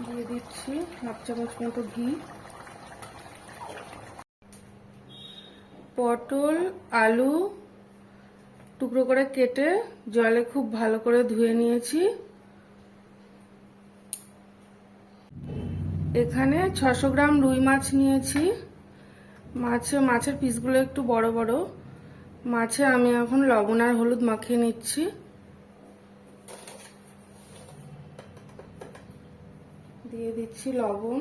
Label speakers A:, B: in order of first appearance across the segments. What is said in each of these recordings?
A: দিয়ে দিচ্ছি হাফ চামচ মতো ঘি। পটল আলু টুকরো করে কেটে জলে খুব ভালো করে ধুয়ে নিয়েছি। এখানে 600 গ্রাম রুই মাছ নিয়েছি। মাছের পিসগুলো একটু বড় বড়। মাছে আমি এখন লবণ আর হলুদ মাখিয়ে নিচ্ছি। দিয়ে দিচ্ছি লবণ,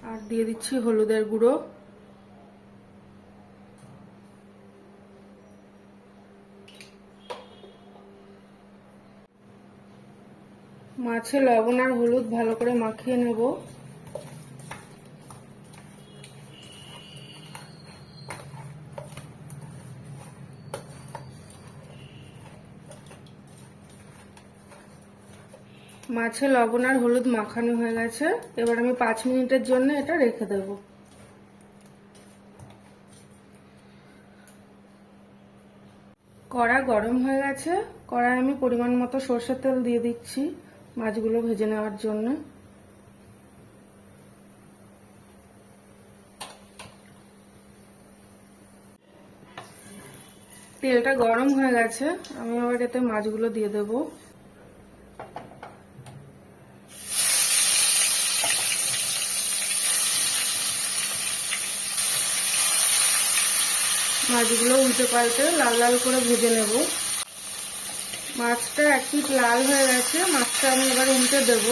A: আর দিয়ে দিচ্ছি হলুদের গুঁড়ো। মাছে লবণ আর হলুদ ভালো করে মাখিয়ে নেব। মাছে লবণ আর হলুদ মাখানো হয়ে গেছে। এবার আমি 5 মিনিটের জন্য এটা রেখে দেব। কড়া গরম হয়ে গেছে। কড়ায় আমি পরিমাণ মতো সরষের তেল দিয়ে দিচ্ছি মাছগুলো ভেজে নেওয়ার জন্য। তেলটা গরম হয়ে গেছে। আমি আবার এতে মাছগুলো দিয়ে দেব। মাছগুলো উল্টে পাল্টে লাল লাল করে ভেজে নেব। মাছটা এক পিঠ লাল হয়ে গেছে। মাছটা আমি এবার উল্টে দেব।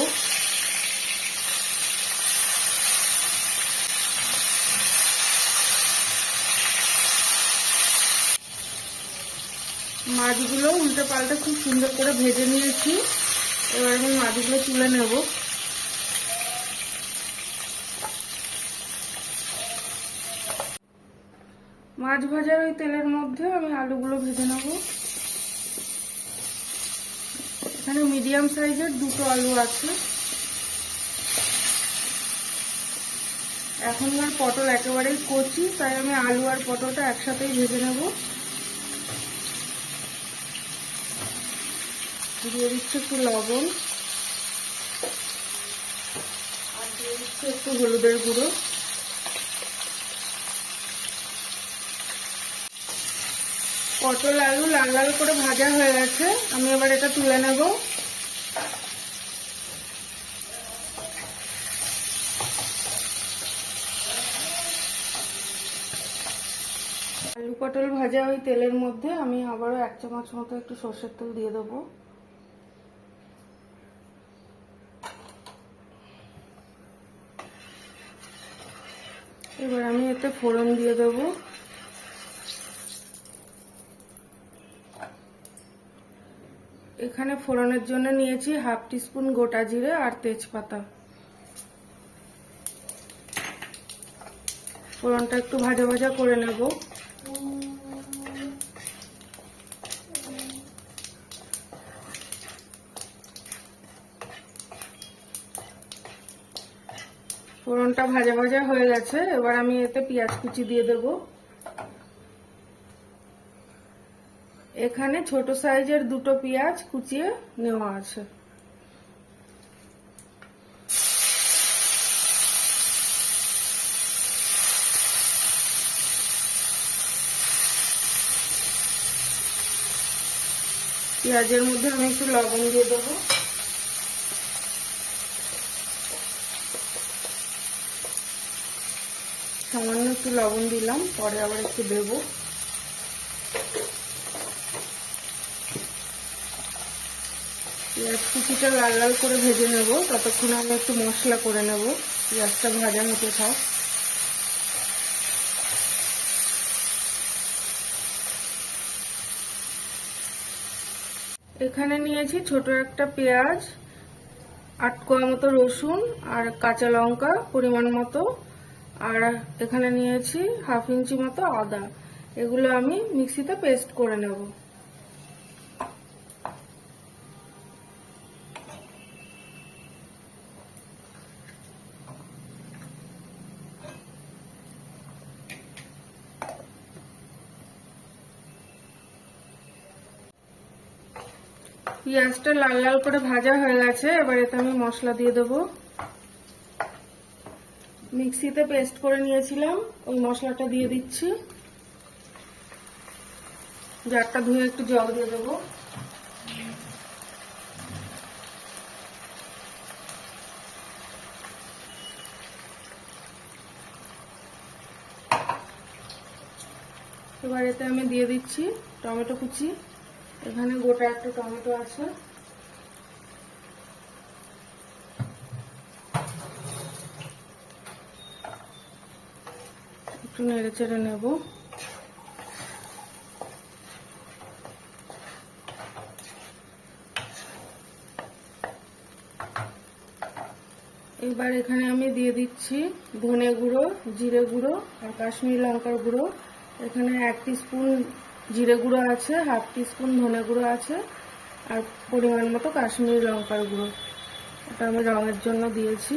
A: মাছগুলো উল্টে পাল্টে খুব সুন্দর করে ভেজে নিয়েছি। এবার আমি মাছগুলো তুলে নেব। মাছ ভাজার ওই তেলের মধ্যে আমি আলুগুলো ভেজে নেব। এখানে মিডিয়াম সাইজের 2টো আলু আছে। এখনকার পটল একেবারেই কচি, তাই আমি আলু আর পটলটা একসাথেই ভেজে নেব। দিয়ে দিচ্ছি একটু লবণ, আর দিয়ে দিচ্ছি একটু হলুদের গুঁড়ো। পটল আলু লাল লাল করে ভাজা হয়ে গেছে। আমি এবার এটা তুলে নেব। আলু পটল ভাজা ওই তেলের মধ্যে আমি আবারও 1 চামচ মতো একটু সরষের তেল দিয়ে দেবো। এবার আমি এতে ফোড়ন দিয়ে দেবো। এখানে ফোড়নের জন্য নিয়েছি হাফ টিস্পুন গোটা জিরে আর তেজপাতা। ফোড়নটা একটু ভাজা ভাজা করে নেব। ফোড়নটা ভাজা ভাজা হয়ে গেছে। এবার আমি এতে পেঁয়াজ কুচি দিয়ে দেব। এখানে ছোট সাইজের 2টো পেঁয়াজ কুচিয়ে নেওয়া আছে। পেঁয়াজের মধ্যে আমি একটু লবণ দিয়ে দেবো। সামান্য একটু লবণ দিলাম, পরে আবার একটু দেব। পেঁয়াজ কুচিটা লাল লাল করে ভেজে নেব। ততক্ষণে আমি একটু মশলা করে নেব। পেঁয়াজটা ভাজা হতে থাক। এখানে নিয়েছি ছোট একটা পেঁয়াজ, 8 কোয়া মতো রসুন আর কাঁচা লঙ্কা পরিমাণ মতো, আর এখানে নিয়েছি হাফ ইঞ্চি মতো আদা। এগুলো আমি মিক্সিতে পেস্ট করে নেব। পেঁয়াজটা লাল লাল করে ভাজা হয়ে গেছে। এবার এতে আমি মশলা দিয়ে দেবো। মিক্সিতে পেস্ট করে নিয়েছিলাম, ওই মশলাটা দিয়ে দিচ্ছি। জারটা ধুয়ে একটু জল দিয়ে দেবো। এবার এতে আমি দিয়ে দিচ্ছি টমেটো কুচি। এখানে গোটা একটা টমেটো আছে। একটু নেড়ে চেড়ে নেব। এবার এখানে আমি দিয়ে দিচ্ছি ধনে গুঁড়ো, জিরে গুঁড়ো আর কাশ্মীরি লঙ্কার গুঁড়ো। এখানে 1 টিস্পুন জিরে গুঁড়ো আছে, 1/2 টিস্পুন ধনে গুঁড়ো আছে আর পরিমাণ মতো কাশ্মীরি লঙ্কার গুঁড়ো। এটা আমি রঙের জন্য দিয়েছি।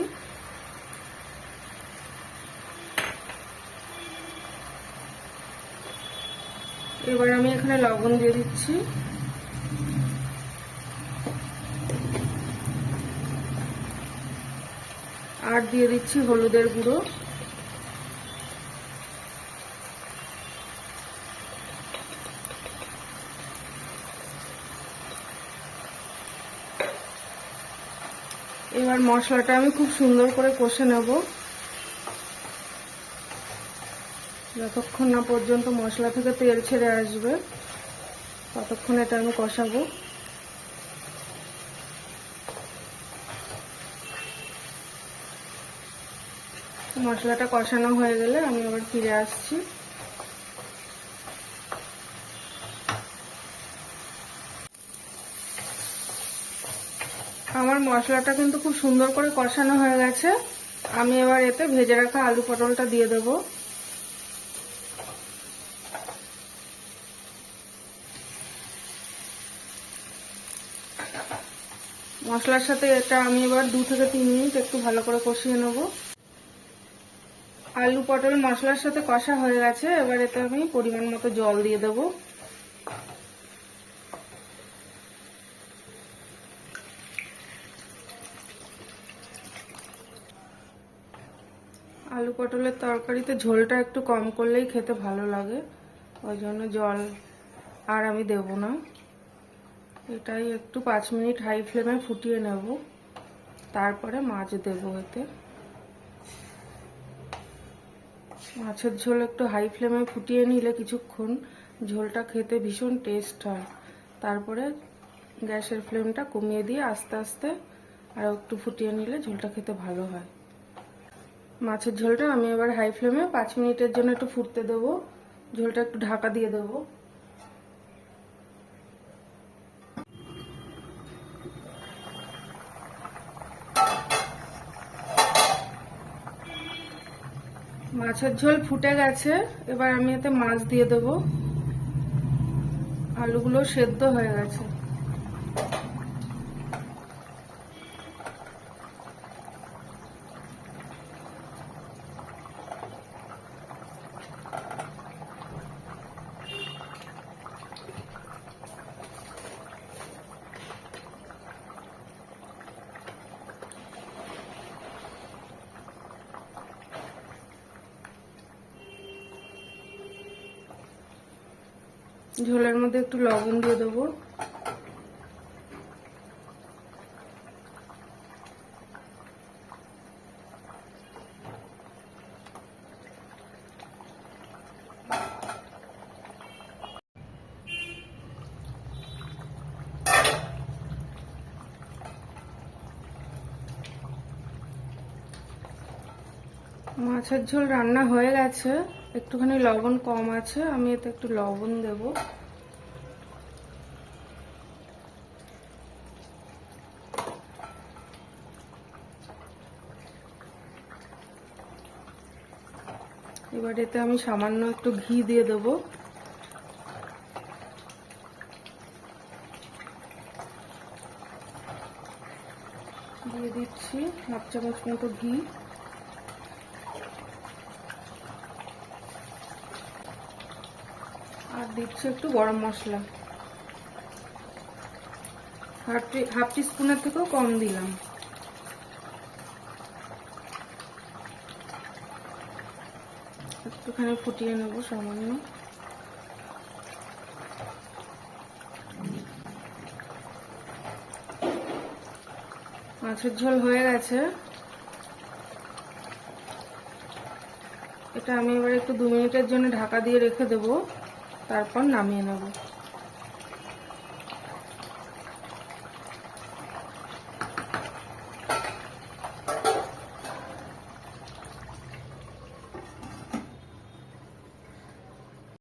A: এবার আমি এখানে লবণ দিয়ে দিচ্ছি। আর দিয়ে দিচ্ছি হলুদের গুঁড়ো। এবার মশলাটা আমি খুব সুন্দর করে কষে নেব, যতক্ষণ না পর্যন্ত মশলা থেকে তেল ছেড়ে আসবে ততক্ষণ এটা আমি কষাবো। মশলাটা কষানো হয়ে গেলে আমি আবার ফিরে আসছি। আমার মশলাটা কিন্তু খুব সুন্দর করে কষানো হয়ে গেছে। আমি এবার এতে ভেজে রাখা আলু পটলটা দিয়ে দেবো। মশলার সাথে এটা আমি এবার 2 থেকে 3 মিনিট একটু ভালো করে কষিয়ে নেব। আলু পটল মশলার সাথে কষা হয়ে গেছে। এবার এতে আমি পরিমাণ মতো জল দিয়ে দেবো। আলু পটলের তরকারিতে ঝোলটা একটু কম করলেই খেতে ভালো লাগে, ওই জন্য জল আর আমি দেব না। এটাই একটু 5 মিনিট হাই ফ্লেমে ফুটিয়ে নেব, তারপরে মাছ দেব এতে। মাছের ঝোল একটু হাই ফ্লেমে ফুটিয়ে নিলে কিছুক্ষণ ঝোলটা খেতে ভীষণ টেস্ট হয়। তারপরে গ্যাসের ফ্লেমটা কমিয়ে দিয়ে আস্তে আস্তে আর একটু ফুটিয়ে নিলে ঝোলটা খেতে ভালো হয়। মাছের ঝোলটা আমি এবার হাই ফ্লেমে 5 মিনিটের জন্য একটু ফুটতে দেবো। ঝোলটা একটু ঢাকা দিয়ে দেবো। মাছের ঝোল ফুটে গেছে। এবার আমি এতে মাছ দিয়ে দেবো। আলুগুলো সেদ্ধ হয়ে গেছে। ঝোলের মধ্যে একটু লবণ দিয়ে দেবো। মাছের ঝোল রান্না হয়ে গেছে, একটুখানি লবণ কম আছে, আমি এতে একটু লবণ দেব। এবার এতে আমি সামান্য একটু ঘি দিয়ে দেবো। দিয়ে দিচ্ছি 1/2 চামচ মতো ঘি। আর দিচ্ছি একটু গরম মশলা। হাফ টি স্পুনের থেকেও কম দিলাম। একটুখানি ফুটিয়ে নেব সামান্য। মাছের ঝোল হয়ে গেছে। এটা আমি এবার একটু 2 মিনিটের জন্য ঢাকা দিয়ে রেখে দেবো, তারপর নামিয়ে নেব।